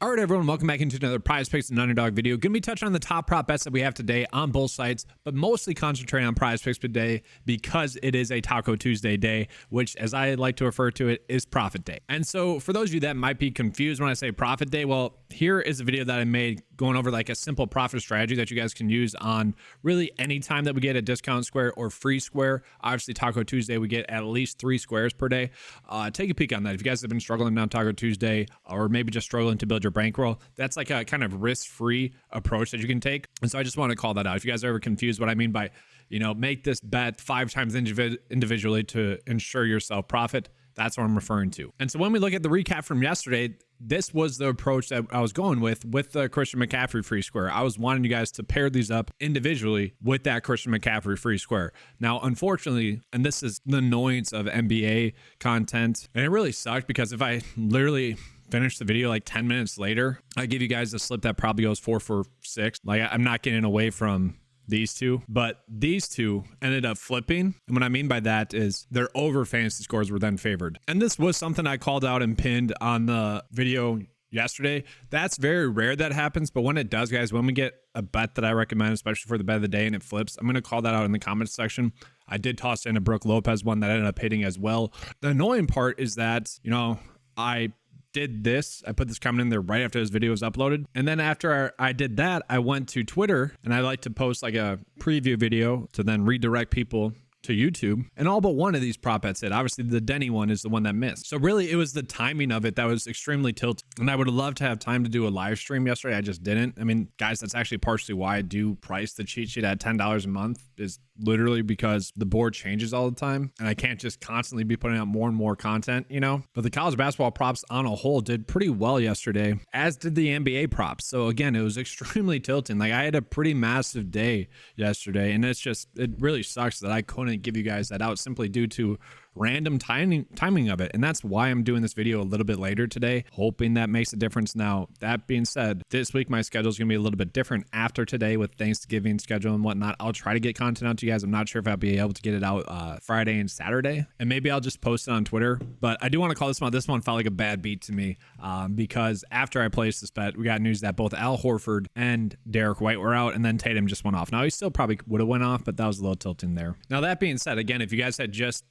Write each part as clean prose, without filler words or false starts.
All right, everyone, welcome back into another Prize Picks and Underdog video. Going to be touching on the top prop bets that we have today on both sites, but mostly concentrating on Prize Picks today because it is a Taco Tuesday day, which, as I like to refer to it, is Profit Day. And so for those of you that might be confused when I say Profit Day, well, here is a video that I made going over like a simple profit strategy that you guys can use on really any time that we get a discount square or free square. Obviously, Taco Tuesday, we get at least 3 squares per day. Take a peek on that. If you guys have been struggling on Taco Tuesday or maybe just struggling to build your bankroll, that's like a kind of risk-free approach that you can take. And so I just want to call that out. If you guys are ever confused what I mean by, make this bet 5 times individually to ensure yourself profit, that's what I'm referring to. And so when we look at the recap from yesterday, this was the approach that I was going with the Christian McCaffrey free square. I was wanting you guys to pair these up individually with that Christian McCaffrey free square. Now, unfortunately, and this is the annoyance of NBA content, and it really sucked because if I literally finish the video like 10 minutes later, I give you guys a slip that probably goes 4 for 6. Like, I'm not getting away from these two, but these two ended up flipping. And what I mean by that is their over fantasy scores were then favored. And this was something I called out and pinned on the video yesterday. That's very rare that happens, but when it does, guys, when we get a bet that I recommend, especially for the bet of the day, and it flips, I'm going to call that out in the comments section. I did toss in a Brooke Lopez one that ended up hitting as well. The annoying part is that, I did this. I put this comment in there right after this video was uploaded. And then after I did that, I went to Twitter, and I like to post like a preview video to then redirect people to YouTube, and all but one of these prop bets hit. Obviously, the Denny one is the one that missed. So really, it was the timing of it that was extremely tilted. And I would have loved to have time to do a live stream yesterday. I just didn't. I mean, guys, that's actually partially why I do price the cheat sheet at $10 a month, is literally because the board changes all the time, and I can't just constantly be putting out more and more content, But the college basketball props on a whole did pretty well yesterday, as did the NBA props. So again, it was extremely tilting. Like, I had a pretty massive day yesterday, and it really sucks that I couldn't give you guys that out simply due to random timing of it. And that's why I'm doing this video a little bit later today, hoping that makes a difference. Now, that being said, this week my schedule is going to be a little bit different after today with Thanksgiving schedule and whatnot. I'll try to get content out to you guys. I'm not sure if I'll be able to get it out Friday and Saturday, and maybe I'll just post it on Twitter. But I do want to call this one felt like a bad beat to me because after I placed this bet, we got news that both Al Horford and Derek White were out, and then Tatum just went off. Now, he still probably would have went off, but that was a little tilting there. Now, that being said, again, if you guys had just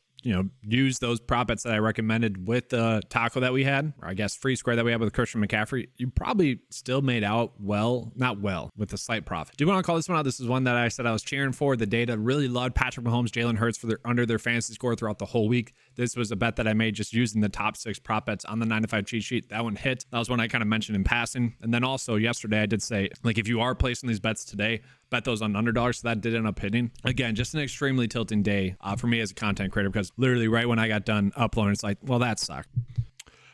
use those prop bets that I recommended with the taco that we had, or I guess free square that we had with Christian McCaffrey, you probably still made out not well, with a slight profit. Do you want to call this one out? This is one that I said I was cheering for. The data really loved Patrick Mahomes, Jalen Hurts for under their fantasy score throughout the whole week. This was a bet that I made just using the top 6 prop bets on the 9-to-5 cheat sheet. That one hit. That was one I kind of mentioned in passing. And then also yesterday I did say, like, if you are placing these bets today, bet those on underdogs. So that did end up hitting. Again, just an extremely tilting day for me as a content creator, because literally right when I got done uploading, it's like, well, that sucked.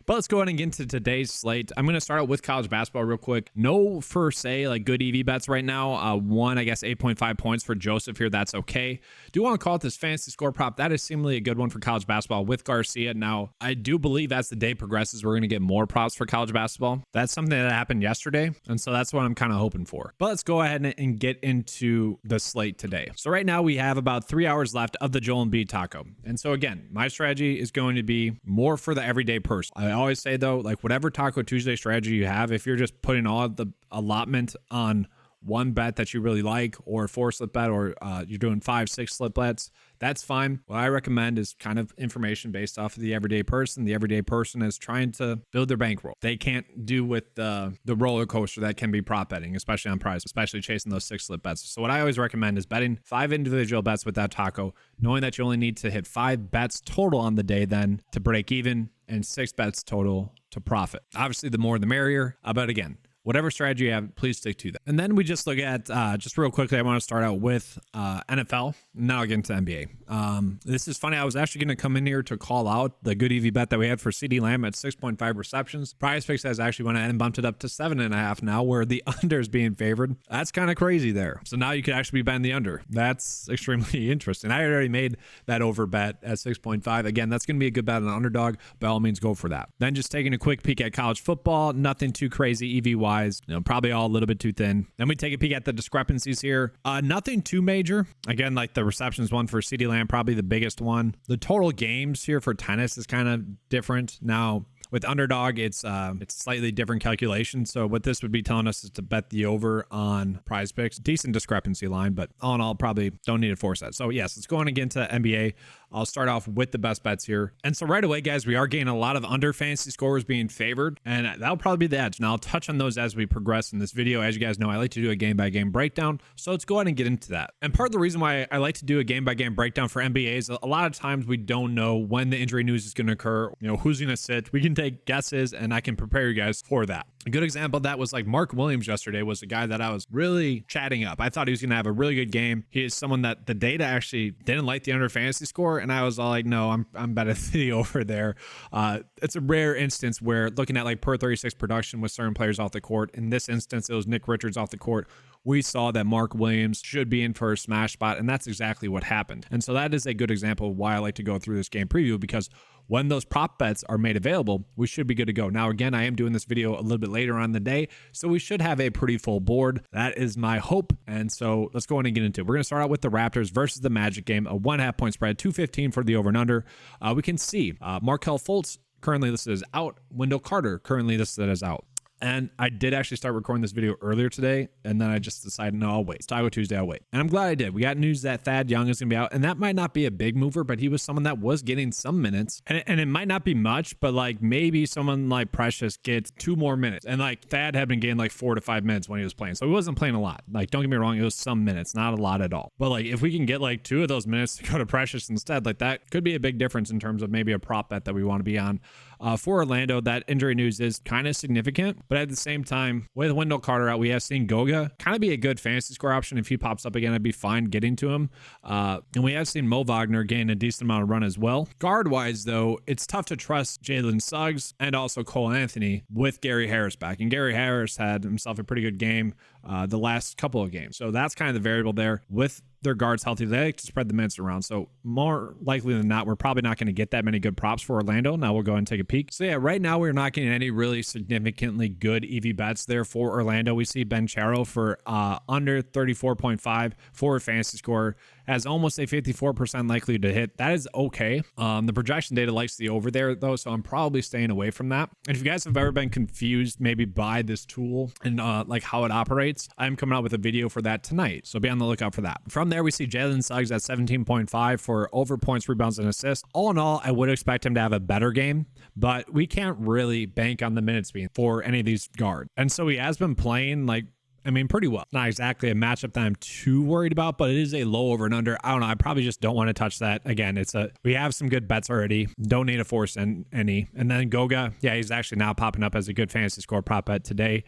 But let's go ahead and get into today's slate. I'm going to start out with college basketball real quick. No, per se, like good EV bets right now. One, I guess 8.5 points for Joseph here. That's okay. Do want to call it this fantasy score prop. That is seemingly a good one for college basketball with Garcia. Now, I do believe as the day progresses, we're going to get more props for college basketball. That's something that happened yesterday, and so that's what I'm kind of hoping for. But let's go ahead and get into the slate today. So right now we have about 3 hours left of the Joel Embiid taco. And so again, my strategy is going to be more for the everyday person. I always say though, like, whatever Taco Tuesday strategy you have, if you're just putting all the allotment on one bet that you really like, or 4 slip bet, or you're doing 5, 6 slip bets, that's fine. What I recommend is kind of information based off of the everyday person. The everyday person is trying to build their bankroll. They can't do with the roller coaster that can be prop betting, especially on prize, especially chasing those 6 slip bets. So what I always recommend is betting 5 individual bets with that taco, knowing that you only need to hit 5 bets total on the day then to break even, and 6 bets total to profit. Obviously, the more the merrier, but again, whatever strategy you have, please stick to that. And then we just look at, just real quickly, I want to start out with NFL. Now I'll get into NBA. This is funny. I was actually going to come in here to call out the good EV bet that we had for CeeDee Lamb at 6.5 receptions. PrizePicks has actually went ahead and bumped it up to 7.5 now, where the under is being favored. That's kind of crazy there. So now you could actually be betting the under. That's extremely interesting. I already made that over bet at 6.5. Again, that's going to be a good bet on underdog. By all means, go for that. Then just taking a quick peek at college football. Nothing too crazy EV-wise. Probably all a little bit too thin. Then we take a peek at the discrepancies here. Nothing too major. Again, like the receptions one for CeeDee Lamb, probably the biggest one. The total games here for tennis is kind of different. Now, With Underdog, it's slightly different calculation. So what this would be telling us is to bet the over on PrizePicks. Decent discrepancy line, but all in all, probably don't need to force that. So yes, let's go on again to NBA. I'll start off with the best bets here. And so right away, guys, we are getting a lot of under fantasy scores being favored, and that'll probably be the edge. Now I'll touch on those as we progress in this video. As you guys know, I like to do a game by game breakdown. So let's go ahead and get into that. And part of the reason why I like to do a game by game breakdown for NBA is a lot of times we don't know when the injury news is going to occur, who's going to sit. We can take guesses and I can prepare you guys for that. A good example of that was like Mark Williams yesterday was a guy that I was really chatting up. I thought he was going to have a really good game. He is someone that the data actually didn't like the under fantasy score. And I was all like, no, I'm betting the over there. It's a rare instance where looking at like per 36 production with certain players off the court. In this instance, it was Nick Richards off the court. We saw that Mark Williams should be in for a smash spot, and that's exactly what happened. And so that is a good example of why I like to go through this game preview, because when those prop bets are made available, we should be good to go. Now, again, I am doing this video a little bit later on in the day, so we should have a pretty full board. That is my hope. And so let's go on and get into it. We're going to start out with the Raptors versus the Magic game, a 1.5 point spread, 215 for the over and under. We can see Markelle Fultz currently listed as out. Wendell Carter currently listed as out. And I did actually start recording this video earlier today, and then I just decided, no, I'll wait. It's Taco Tuesday, I'll wait. And I'm glad I did. We got news that Thad Young is going to be out, and that might not be a big mover, but he was someone that was getting some minutes. And it might not be much, but like maybe someone like Precious gets 2 more minutes. And like Thad had been getting like 4 to 5 minutes when he was playing. So he wasn't playing a lot. Like, don't get me wrong, it was some minutes, not a lot at all. But like if we can get like 2 of those minutes to go to Precious instead, like that could be a big difference in terms of maybe a prop bet that we want to be on. For Orlando, that injury news is kind of significant, but at the same time, with Wendell Carter out, we have seen Goga kind of be a good fantasy score option. If he pops up again, I'd be fine getting to him. And we have seen Mo Wagner gain a decent amount of run as well. Guard-wise, though, it's tough to trust Jalen Suggs and also Cole Anthony with Gary Harris back. And Gary Harris had himself a pretty good game the last couple of games. So that's kind of the variable there. With their guards healthy, they like to spread the minutes around. So more likely than not, we're probably not going to get that many good props for Orlando. Now we'll go and take a peek. So yeah, right now we're not getting any really significantly good EV bets there for Orlando. We see Ben Charo for under 34.5 for a fantasy score, has almost a 54% likely to hit. That is okay. The projection data likes the over there though, so I'm probably staying away from that. And if you guys have ever been confused maybe by this tool and like how it operates, I'm coming out with a video for that tonight. So be on the lookout for that. From there, we see Jalen Suggs at 17.5 for over points, rebounds, and assists. All in all, I would expect him to have a better game, but we can't really bank on the minutes being for any of these guards. And so he has been playing pretty well. Not exactly a matchup that I'm too worried about, but it is a low over and under. I don't know. I probably just don't want to touch that. Again, we have some good bets already. Don't need to force any. And then Goga, yeah, he's actually now popping up as a good fantasy score prop bet today.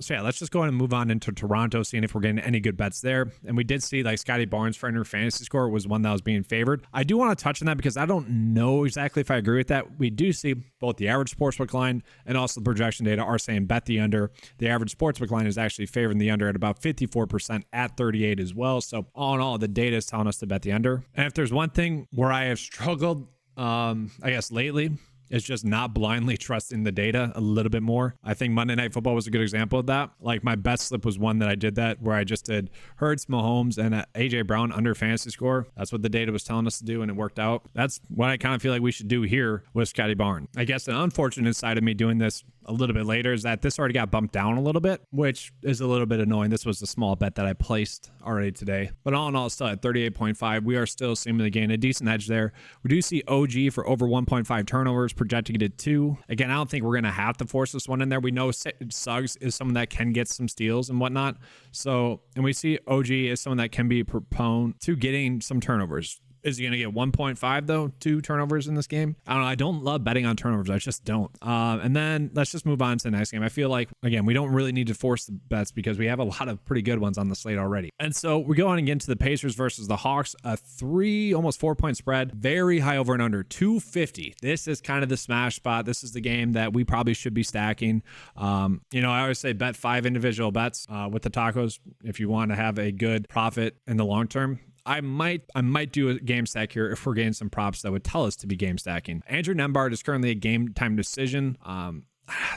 So yeah, let's just go ahead and move on into Toronto, seeing if we're getting any good bets there. And we did see like Scotty Barnes for under fantasy score was one that was being favored. I do want to touch on that because I don't know exactly if I agree with that. We do see both the average sportsbook line and also the projection data are saying bet the under. The average sportsbook line is actually favoring the under at about 54% at 38 as well. So all in all, the data is telling us to bet the under. And if there's one thing where I have struggled, I guess lately, it's just not blindly trusting the data a little bit more. I think Monday Night Football was a good example of that. Like my best slip was one that I did that where I just did Hurts, Mahomes, and AJ Brown under fantasy score. That's what the data was telling us to do, and it worked out. That's what I kind of feel like we should do here with Scotty Barnes. I guess the unfortunate side of me doing this a little bit later is that this already got bumped down a little bit, which is a little bit annoying. This was a small bet that I placed already today, but all in all, still at 38.5. We are still seemingly gaining a decent edge there. We do see OG for over 1.5 turnovers, projecting it at 2. Again, I don't think we're going to have to force this one in there. We know Suggs is someone that can get some steals and whatnot. So, and we see OG is someone that can be prone to getting some turnovers. Is he going to get 1.5 though? 2 turnovers in this game? I don't know. I don't love betting on turnovers. I just don't. And then let's just move on to the next game. I feel like, again, we don't really need to force the bets because we have a lot of pretty good ones on the slate already. And so we go on again to the Pacers versus the Hawks, a almost 4-point spread, very high over and under 250. This is kind of the smash spot. This is the game that we probably should be stacking. I always say bet 5 individual bets with the tacos if you want to have a good profit in the long term. I might do a game stack here if we're getting some props that would tell us to be game stacking. Andrew Nembhard is currently a game time decision.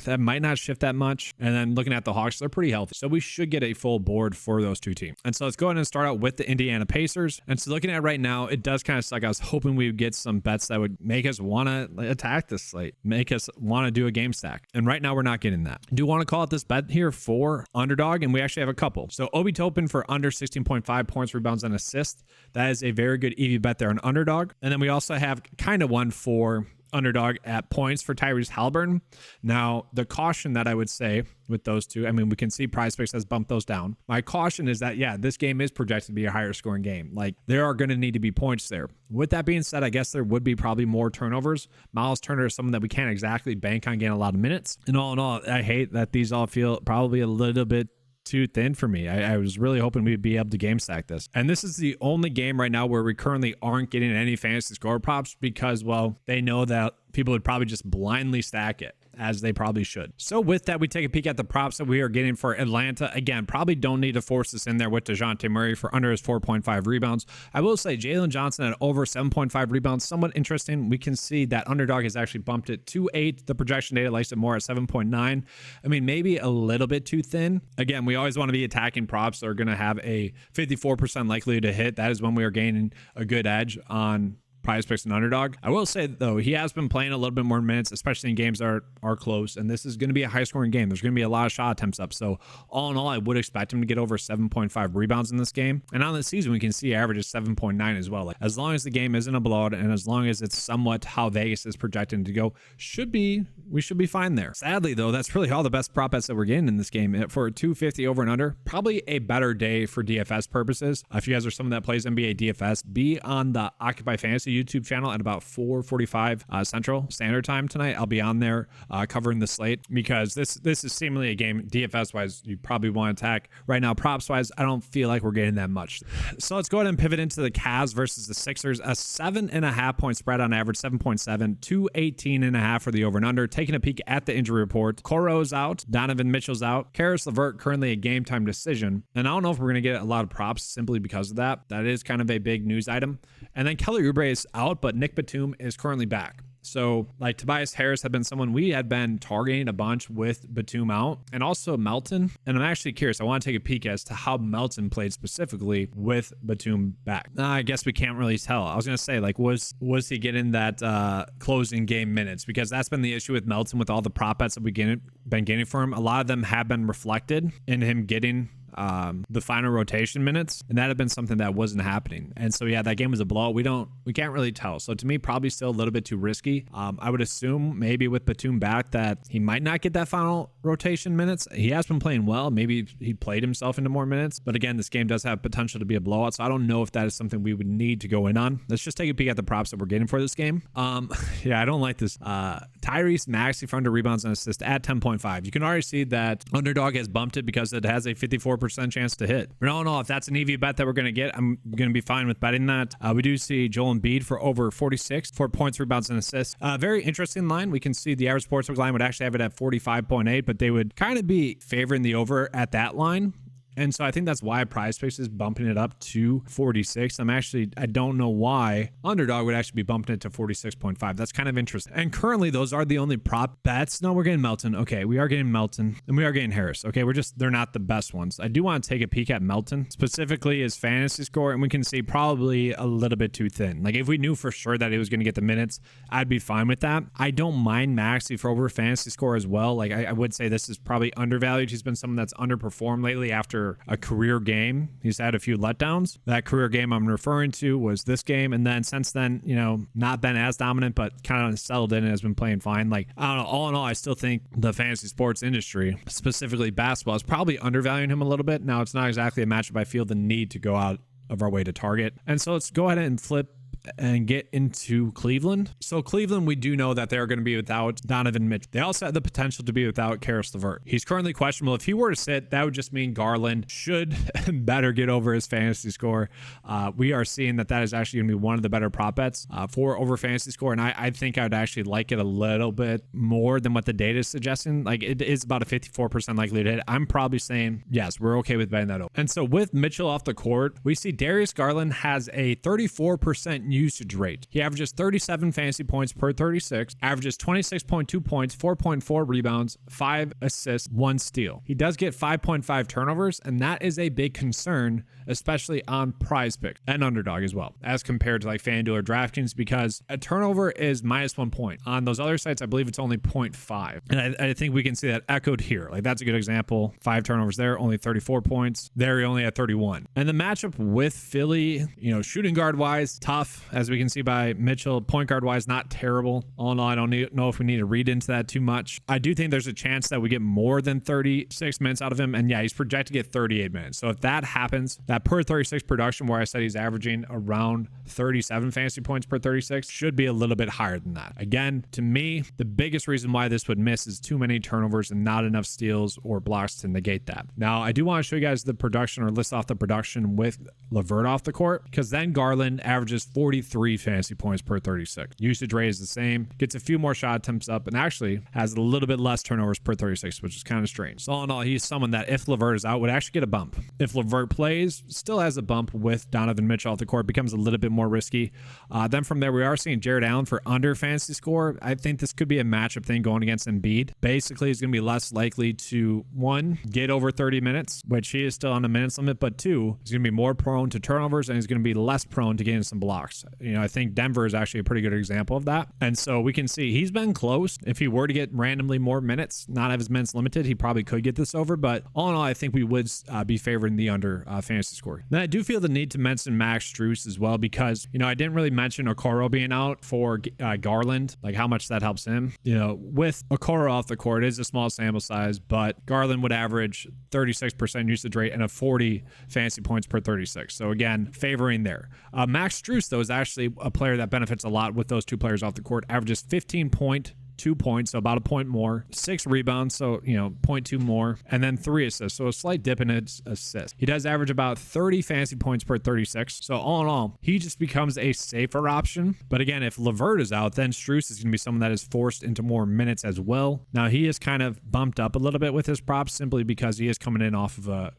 that might not shift that much. And then looking at the Hawks, they're pretty healthy. So we should get a full board for those two teams. And so let's go ahead and start out with the Indiana Pacers. And so looking at right now, it does kind of suck. I was hoping we would get some bets that would make us want to attack this slate, make us want to do a game stack. And right now we're not getting that. I do want to call out this bet here for underdog, and we actually have a couple. So Obi Toppin for under 16.5 points, rebounds, and assists. That is a very good EV bet there on underdog. And then we also have kind of one for underdog at points for Tyrese Halliburton. Now, the caution that I would say with those two, I mean, we can see PrizePicks has bumped those down. My caution is that, yeah, this game is projected to be a higher scoring game. Like, there are going to need to be points there. With that being said, I guess there would be probably more turnovers. Miles Turner is someone that we can't exactly bank on getting a lot of minutes. And all in all, I hate that these all feel probably a little bit too thin for me. I was really hoping we'd be able to game stack this. And this is the only game right now where we currently aren't getting any fantasy score props because, well, they know that people would probably just blindly stack it, as they probably should. So with that, we take a peek at the props that we are getting for Atlanta. Again, probably don't need to force this in there with DeJounte Murray for under his 4.5 rebounds. I will say Jalen Johnson at over 7.5 rebounds, somewhat interesting. We can see that underdog has actually bumped it to 8. The projection data likes it more at 7.9. I mean, maybe a little bit too thin. Again, we always want to be attacking props that are going to have a 54% likelihood to hit. That is when we are gaining a good edge on PrizePicks and underdog. I will say though, he has been playing a little bit more minutes, especially in games that are close, and this is going to be a high scoring game. There's going to be a lot of shot attempts up. So all in all, I would expect him to get over 7.5 rebounds in this game. And on the season, we can see averages 7.9 as well. Like, as long as the game isn't a blowout and as long as it's somewhat how Vegas is projecting to go, we should be fine there. Sadly though, that's really all the best prop bets that we're getting in this game for 250 over and under. Probably a better day for DFS purposes. If you guys are someone that plays NBA DFS, be on the Occupy Fantasy YouTube channel at about 4:45 Central Standard Time tonight. I'll be on there covering the slate because this is seemingly a game DFS wise you probably want to attack. Right now, props wise, I don't feel like we're getting that much. So let's go ahead and pivot into the Cavs versus the Sixers. A 7.5 point spread on average, 7.7 to 18.5 for the over and under. Taking a peek at the injury report, Coro's out, Donovan Mitchell's out, Karis LeVert currently a game time decision, and I don't know if we're going to get a lot of props simply because of that. That is kind of a big news item. And then Kelly Oubre is out, but Nick Batum is currently back. So like Tobias Harris had been someone we had been targeting a bunch with Batum out, and also Melton. And I'm actually curious. I want to take a peek as to how Melton played specifically with Batum back. I guess we can't really tell. I was going to say, like, was he getting that closing game minutes? Because that's been the issue with Melton with all the prop bets that we've been getting for him. A lot of them have been reflected in him getting the final rotation minutes, and that had been something that wasn't happening. And so yeah, that game was a blowout. We can't really tell. So to me, probably still a little bit too risky. I would assume maybe with Batum back that he might not get that final rotation minutes. He has been playing well. Maybe he played himself into more minutes, but again, this game does have potential to be a blowout, so I don't know if that is something we would need to go in on. Let's just take a peek at the props that we're getting for this game. Yeah, I don't like this. Tyrese Maxey for under rebounds and assists at 10.5. You can already see that underdog has bumped it because it has a 54% chance to hit. But all in all, if that's an EV bet that we're going to get, I'm going to be fine with betting that. We do see Joel Embiid for over 46 for points, rebounds, and assists. Very interesting line. We can see the average sportsbook line would actually have it at 45.8, but they would kind of be favoring the over at that line. And so I think that's why PrizePicks is bumping it up to 46. I don't know why underdog would actually be bumping it to 46.5. That's kind of interesting. And currently those are the only prop bets. No, we're getting Melton. Okay, we are getting Melton and we are getting Harris. Okay, they're not the best ones. I do want to take a peek at Melton, specifically his fantasy score, and we can see probably a little bit too thin. Like if we knew for sure that he was going to get the minutes, I'd be fine with that. I don't mind Maxey for over fantasy score as well. Like I would say this is probably undervalued. He's been someone that's underperformed lately after a career game. He's had a few letdowns. That career game I'm referring to was this game, and then since then, not been as dominant, but kind of settled in and has been playing fine. Like, I don't know, all in all, I still think the fantasy sports industry, specifically basketball, is probably undervaluing him a little bit. Now, it's not exactly a matchup I feel the need to go out of our way to target. And so let's go ahead and flip and get into Cleveland. So Cleveland, we do know that they're going to be without Donovan Mitchell. They also have the potential to be without Karis LeVert. He's currently questionable. If he were to sit, that would just mean Garland should better get over his fantasy score. We are seeing that is actually going to be one of the better prop bets for over fantasy score. And I think I would actually like it a little bit more than what the data is suggesting. Like it is about a 54% likelihood to hit. I'm probably saying, yes, we're okay with betting that over. And so with Mitchell off the court, we see Darius Garland has a 34% usage rate. He averages 37 fantasy points per 36, averages 26.2 points, 4.4 rebounds, 5 assists, 1 steal. He does get 5.5 turnovers, and that is a big concern, especially on PrizePicks and Underdog as well, as compared to like FanDuel or DraftKings, because a turnover is -1 point. On those other sites, I believe it's only 0.5. And I think we can see that echoed here. Like that's a good example. 5 turnovers there, only 34 points. There he only had 31. And the matchup with Philly, shooting guard wise, tough, as we can see by Mitchell. Point guard wise, not terrible. All in all, I don't know if we need to read into that too much. I do think there's a chance that we get more than 36 minutes out of him. And yeah, he's projected to get 38 minutes. So if that happens, that per 36 production where I said he's averaging around 37 fantasy points per 36 should be a little bit higher than that. Again, to me, the biggest reason why this would miss is too many turnovers and not enough steals or blocks to negate that. Now, I do want to show you guys the production, or list off the production with LeVert off the court, because then Garland averages 43 fantasy points per 36. Usage rate is the same, gets a few more shot attempts up, and actually has a little bit less turnovers per 36, which is kind of strange. So all in all, he's someone that if LeVert is out would actually get a bump. If LeVert plays, still has a bump with Donovan Mitchell off the court, becomes a little bit more risky. Then from there, we are seeing Jared Allen for under fantasy score. I think this could be a matchup thing going against Embiid. Basically, he's going to be less likely to, 1, get over 30 minutes, which he is still on a minutes limit, but 2, he's going to be more prone to turnovers and he's going to be less prone to getting some blocks. I think Denver is actually a pretty good example of that. And so we can see he's been close. If he were to get randomly more minutes, not have his minutes limited, he probably could get this over. But all in all, I think we would be favoring the under fantasy score. Then I do feel the need to mention Max Strus as well, because, I didn't really mention Okoro being out for Garland, like how much that helps him. With Okoro off the court, it is a small sample size, but Garland would average 36% usage rate and a 40 fantasy points per 36. So again, favoring there. Max Strus, though, is actually a player that benefits a lot with those two players off the court. Averages 15.2 points, so about a point more, 6 rebounds, so 0.2 more, and then 3 assists, so a slight dip in his assists. He does average about 30 fantasy points per 36, so all in all, he just becomes a safer option. But again, if LeVert is out, then Strus is going to be someone that is forced into more minutes as well. Now, he is kind of bumped up a little bit with his props simply because he is coming in off of a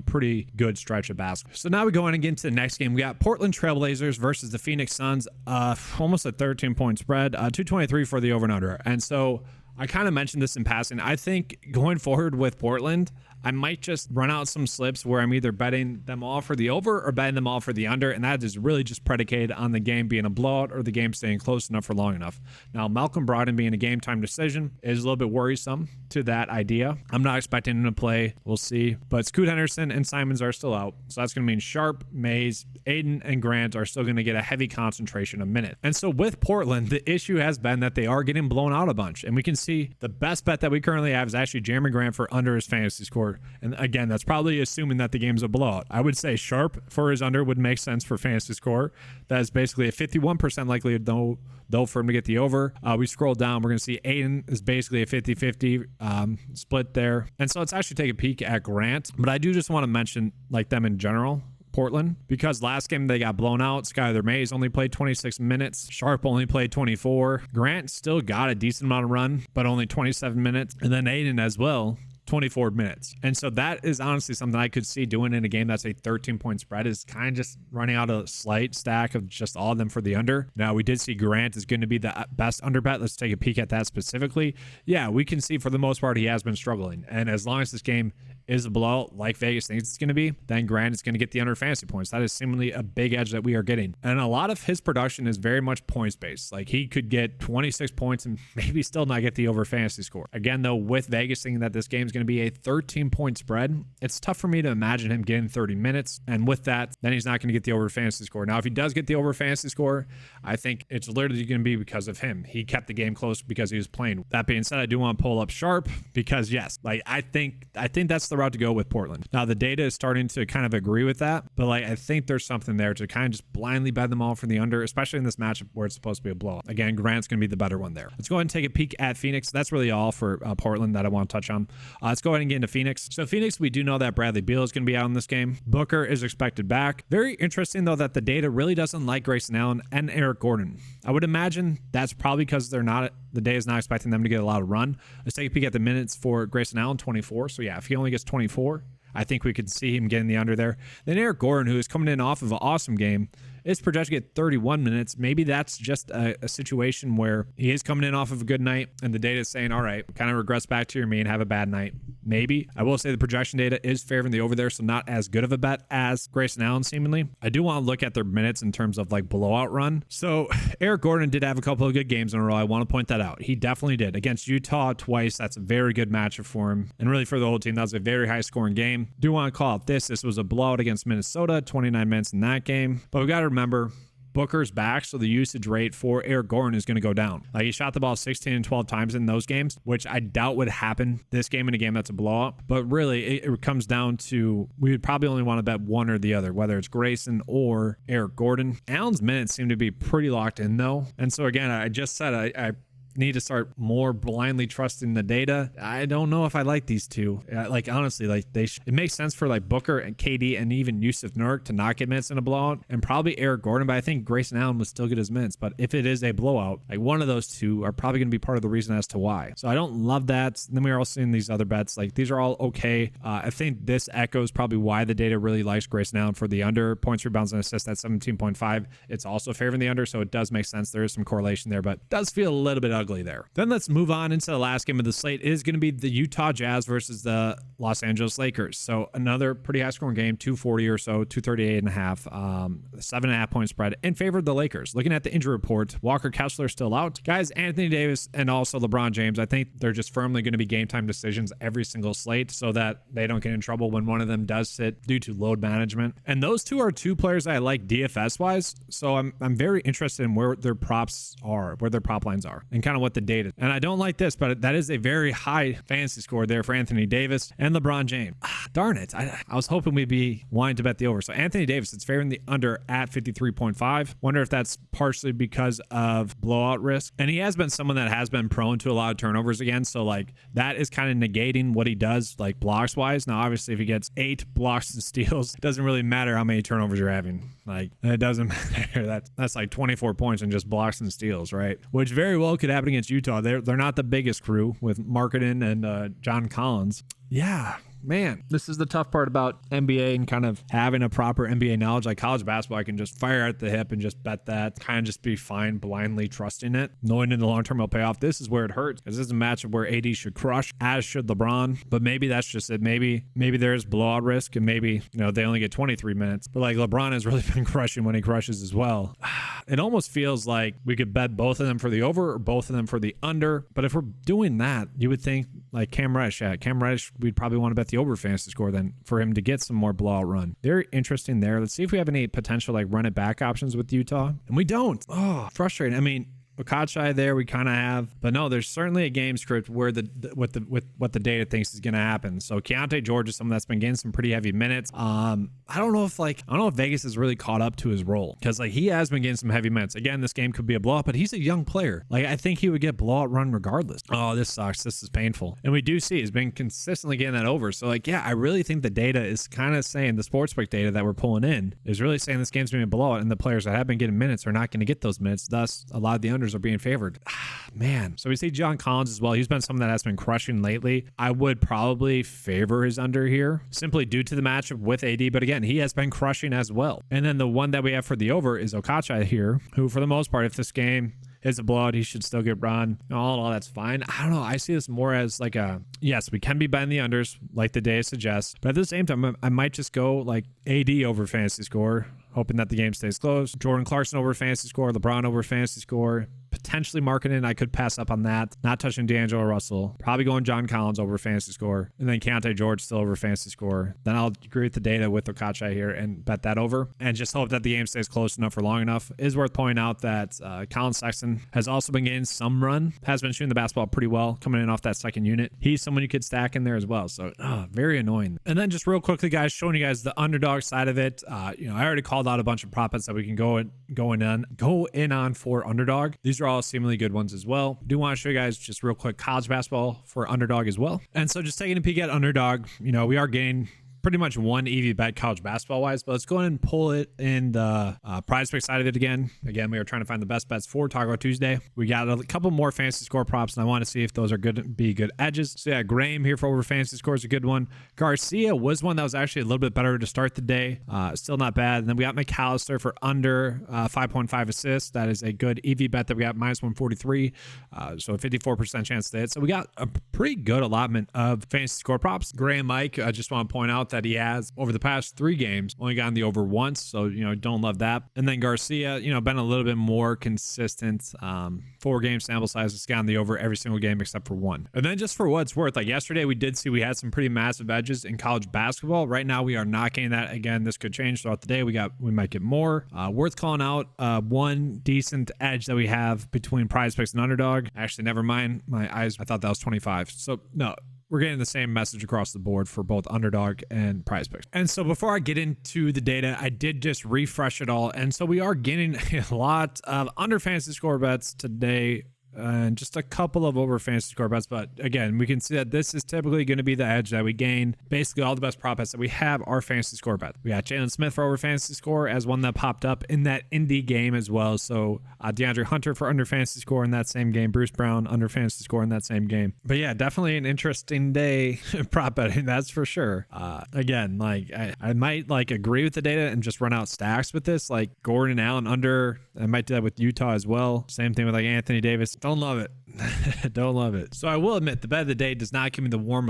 pretty good stretch of basketball. So now we go on and get into the next game. We got Portland Trailblazers versus the Phoenix Suns. Almost a 13-point spread, 223 for the over and under. And so I kind of mentioned this in passing. I think going forward with Portland, I might just run out some slips where I'm either betting them all for the over or betting them all for the under, and that is really just predicated on the game being a blowout or the game staying close enough for long enough. Now, Malcolm Brogdon being a game time decision is a little bit worrisome to that idea. I'm not expecting him to play. We'll see. But Scoot Henderson and Simons are still out, so that's going to mean Sharp, Mays, Aiden, and Grant are still going to get a heavy concentration of minutes. And so with Portland, the issue has been that they are getting blown out a bunch, and we can see the best bet that we currently have is actually Jeremy Grant for under his fantasy score. And again, that's probably assuming that the game's a blowout. I would say Sharp for his under would make sense for fantasy score. That is basically a 51% likelihood though for him to get the over. We scroll down, we're going to see Aiden is basically a 50-50 split there. And so let's actually take a peek at Grant. But I do just want to mention like them in general, Portland, because last game they got blown out. Skylar Mays only played 26 minutes. Sharp only played 24. Grant still got a decent amount of run, but only 27 minutes. And then Aiden as well, 24 minutes. And so that is honestly something I could see doing in a game that's a 13-point spread, is kind of just running out a slight stack of just all of them for the under. Now, we did see Grant is going to be the best under bet. Let's take a peek at that specifically. Yeah, we can see for the most part he has been struggling. And as long as this game is a blowout like Vegas thinks it's going to be, then Grant is going to get the under fantasy points. That is seemingly a big edge that we are getting. And a lot of his production is very much points based. Like he could get 26 points and maybe still not get the over fantasy score. Again, though, with Vegas thinking that this game is going to be a 13-point spread, it's tough for me to imagine him getting 30 minutes. And with that, then he's not going to get the over fantasy score. Now, if he does get the over fantasy score, I think it's literally going to be because of him. He kept the game close because he was playing. That being said, I do want to pull up Sharp because yes, like I think that's the route to go with Portland. Now, the data is starting to kind of agree with that, but like I think there's something there to kind of just blindly bet them all for the under, especially in this matchup where it's supposed to be a blowout. Again, Grant's going to be the better one there. Let's go ahead and take a peek at Phoenix. That's really all for Portland that I want to touch on. Let's go ahead and get into Phoenix. So Phoenix, we do know that Bradley Beal is going to be out in this game. Booker is expected back. Very interesting though that the data really doesn't like Grayson Allen and Eric Gordon. I would imagine that's probably because the day is not expecting them to get a lot of run. Let's take a peek at the minutes for Grayson Allen, 24. So yeah, if he only gets 24, I think we could see him getting the under there. Then Eric Gordon, who is coming in off of an awesome game, is projected to get 31 minutes. Maybe that's just a situation where he is coming in off of a good night and the data is saying, all right, kind of regress back to your mean, have a bad night. Maybe. I will say the projection data is favoring the over there, so not as good of a bet as Grayson Allen seemingly. I do want to look at their minutes in terms of like blowout run. So Eric Gordon did have a couple of good games in a row. I want to point that out. He definitely did. Against Utah twice. That's a very good matchup for him. And really for the whole team, that was a very high scoring game. Do want to call out this. This was a blowout against Minnesota, 29 minutes in that game. But we got to remember, Booker's back, so the usage rate for Eric Gordon is going to go down. Like, he shot the ball 16 and 12 times in those games, which I doubt would happen this game in a game that's a blowout. But really, it comes down to, we would probably only want to bet one or the other, whether it's Grayson or Eric Gordon. Allen's minutes seem to be pretty locked in, though. And so, again, I just said I need to start more blindly trusting the data. I don't know if I like these two. Like, honestly, like it makes sense for like Booker and KD and even Yusuf Nurk to not get minutes in a blowout, and probably Eric Gordon, but I think Grayson Allen would still get his minutes. But if it is a blowout, like one of those two are probably going to be part of the reason as to why. So I don't love that. And then we're also seeing these other bets. Like, these are all okay. I think this echoes probably why the data really likes Grayson Allen for the under. Points, rebounds, and assists at 17.5. It's also favoring the under, so it does make sense. There is some correlation there, but it does feel a little bit ugly there. Then let's move on into the last game of the slate. It is going to be the Utah Jazz versus the Los Angeles Lakers. So another pretty high scoring game, 240 or so, 238.5, 7.5 point spread in favor of the Lakers. Looking at the injury report, Walker Kessler still out. Guys, Anthony Davis and also LeBron James, I think they're just firmly going to be game time decisions every single slate so that they don't get in trouble when one of them does sit due to load management. And those two are two players I like DFS wise. So I'm very interested in where their props are, where their prop lines are, and kind of what the data. And I don't like this, but that is a very high fantasy score there for Anthony Davis and LeBron James. Darn it. I was hoping we'd be wanting to bet the over. So Anthony Davis, it's favoring the under at 53.5. Wonder if that's partially because of blowout risk. And he has been someone that has been prone to a lot of turnovers again. So like that is kind of negating what he does like blocks wise. Now, obviously, if he gets 8 blocks and steals, it doesn't really matter how many turnovers you're having. Like, it doesn't matter. That's like 24 points in just blocks and steals, right? Which very well could happen against Utah. They're not the biggest crew with Marketing and John Collins. Yeah, man, this is the tough part about NBA and kind of having a proper NBA knowledge. Like college basketball, I can just fire at the hip and just bet that, kind of just be fine blindly trusting it, knowing in the long term it'll pay off. This is where it hurts, because this is a matchup where AD should crush, as should LeBron. But maybe that's just it. Maybe there's blowout risk, and maybe they only get 23 minutes. But like LeBron has really been crushing when he crushes as well. It almost feels like we could bet both of them for the over or both of them for the under. But if we're doing that, you would think like Cam Reddish, we'd probably want to bet the over fantasy score then for him to get some more blowout run. Very interesting there. Let's see if we have any potential like run it back options with Utah. And we don't. Oh, frustrating. I mean, Okachai there we kind of have, but no, there's certainly a game script where with what the data thinks is going to happen. So Keontae George is someone that's been getting some pretty heavy minutes. I don't know if Vegas has really caught up to his role, because like he has been getting some heavy minutes. Again, this game could be a blowout, but he's a young player. Like I think he would get blowout run regardless. Oh, this sucks. This is painful. And we do see he's been consistently getting that over. So like, yeah, I really think the data is kind of saying, the sportsbook data that we're pulling in is really saying this game's going to be a blowout, and the players that have been getting minutes are not going to get those minutes. Thus, a lot of the unders are being favored. Man. So we see John Collins as well. He's been someone that has been crushing lately. I would probably favor his under here simply due to the matchup with AD. But again, he has been crushing as well. And then the one that we have for the over is Okachai here, who for the most part, if this game is a blowout, he should still get run. All that's fine. I don't know. I see this more as like yes, we can be betting the unders like the day suggests. But at the same time, I might just go like AD over fantasy score, hoping that the game stays close. Jordan Clarkson over fantasy score, LeBron over fantasy score. Potentially Marketing, I could pass up on that. Not touching D'Angelo Russell. Probably going John Collins over fantasy score. And then Keontae George still over fantasy score. Then I'll agree with the data with Okachai here and bet that over. And just hope that the game stays close enough for long enough. It is worth pointing out that Colin Sexton has also been getting some run. Has been shooting the basketball pretty well, coming in off that second unit. He's someone you could stack in there as well. So very annoying. And then just real quickly, guys, showing you guys the underdog side of it. I already called out a bunch of prop bets that we can go in on for underdog. These are all seemingly good ones as well. Do want to show you guys just real quick college basketball for underdog as well. And so just taking a peek at underdog, we are getting pretty much one easy bet college basketball wise, but let's go ahead and pull it in the prize pick side of it again. Again, we are trying to find the best bets for Taco Tuesday. We got a couple more fantasy score props, and I want to see if those are good edges. So yeah, Graham here for over fantasy score is a good one. Garcia was one that was actually a little bit better to start the day. Still not bad. And then we got McAllister for under 5.5 assists. That is a good EV bet that we got minus 143. So a 54% chance to hit. So we got a pretty good allotment of fantasy score props. Graham Mike, I just want to point out that he has over the past 3 games only gotten the over once. So, don't love that. And then Garcia, been a little bit more consistent. 4 game sample size has gotten the over every single game except for 1. And then just for what it's worth, like yesterday, we did see we had some pretty massive edges in college basketball. Right now, we are not getting that. Again, this could change throughout the day. We might get more. Worth calling out one decent edge that we have between PrizePicks and Underdog. Actually, never mind. My eyes, I thought that was 25. So no, we're getting the same message across the board for both Underdog and PrizePicks. And so before I get into the data, I did just refresh it all. And so we are getting a lot of under fantasy score bets today, and just a couple of over fantasy score bets. But again, we can see that this is typically going to be the edge that we gain. Basically, all the best prop bets that we have are fantasy score bets. We got Jalen Smith for over fantasy score as one that popped up in that Indy game as well. So DeAndre Hunter for under fantasy score in that same game. Bruce Brown under fantasy score in that same game. But yeah, definitely an interesting day prop betting, that's for sure. Again, like I might agree with the data and just run out stacks with this. Like Gordon Allen under, I might do that with Utah as well. Same thing with Anthony Davis. Don't love it. Don't love it. So I will admit the bet of the day does not give me the warm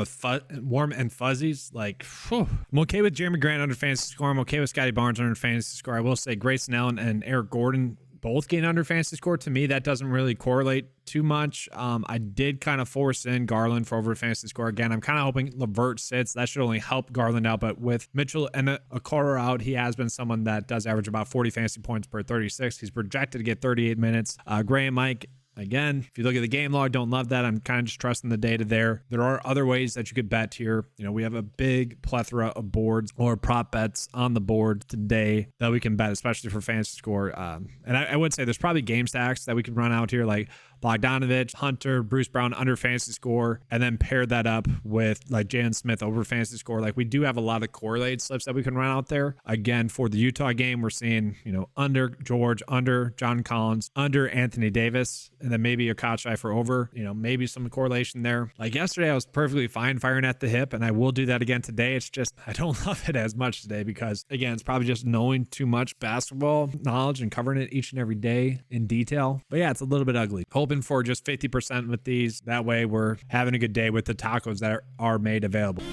and fuzzies. I'm okay with Jeremy Grant under fantasy score. I'm okay with Scotty Barnes under fantasy score. I will say Grayson Allen and Eric Gordon both gain under fantasy score. To me, that doesn't really correlate too much. I did kind of force in Garland for over fantasy score. Again, I'm kind of hoping LeVert sits. That should only help Garland out. But with Mitchell and Okoro out, he has been someone that does average about 40 fantasy points per 36. He's projected to get 38 minutes. Graham Mike, again, if you look at the game log, don't love that. I'm kind of just trusting the data there. There are other ways that you could bet here. We have a big plethora of boards or prop bets on the board today that we can bet, especially for fantasy score. And I would say there's probably game stacks that we could run out here, like Bogdanovich, Hunter, Bruce Brown under fantasy score, and then pair that up with Jalen Smith over fantasy score. We do have a lot of correlated slips that we can run out there. Again, for the Utah game, we're seeing, under George, under John Collins, under Anthony Davis, and then maybe a Kochai for over, maybe some correlation there. Yesterday, I was perfectly fine firing at the hip, and I will do that again today. It's just, I don't love it as much today because, again, it's probably just knowing too much basketball knowledge and covering it each and every day in detail. But yeah, it's a little bit ugly. Hoping for just 50% with these. That way we're having a good day with the tacos that are made available.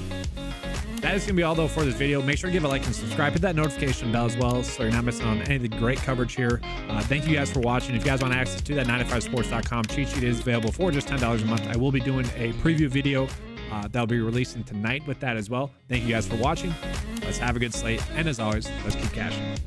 That is going to be all though for this video. Make sure to give a like and subscribe. Hit that notification bell as well so you're not missing on any of the great coverage here. Thank you guys for watching. If you guys want access to that 95sports.com cheat sheet is available for just $10 a month. I will be doing a preview video that'll be releasing tonight with that as well. Thank you guys for watching. Let's have a good slate. And as always, let's keep cashing.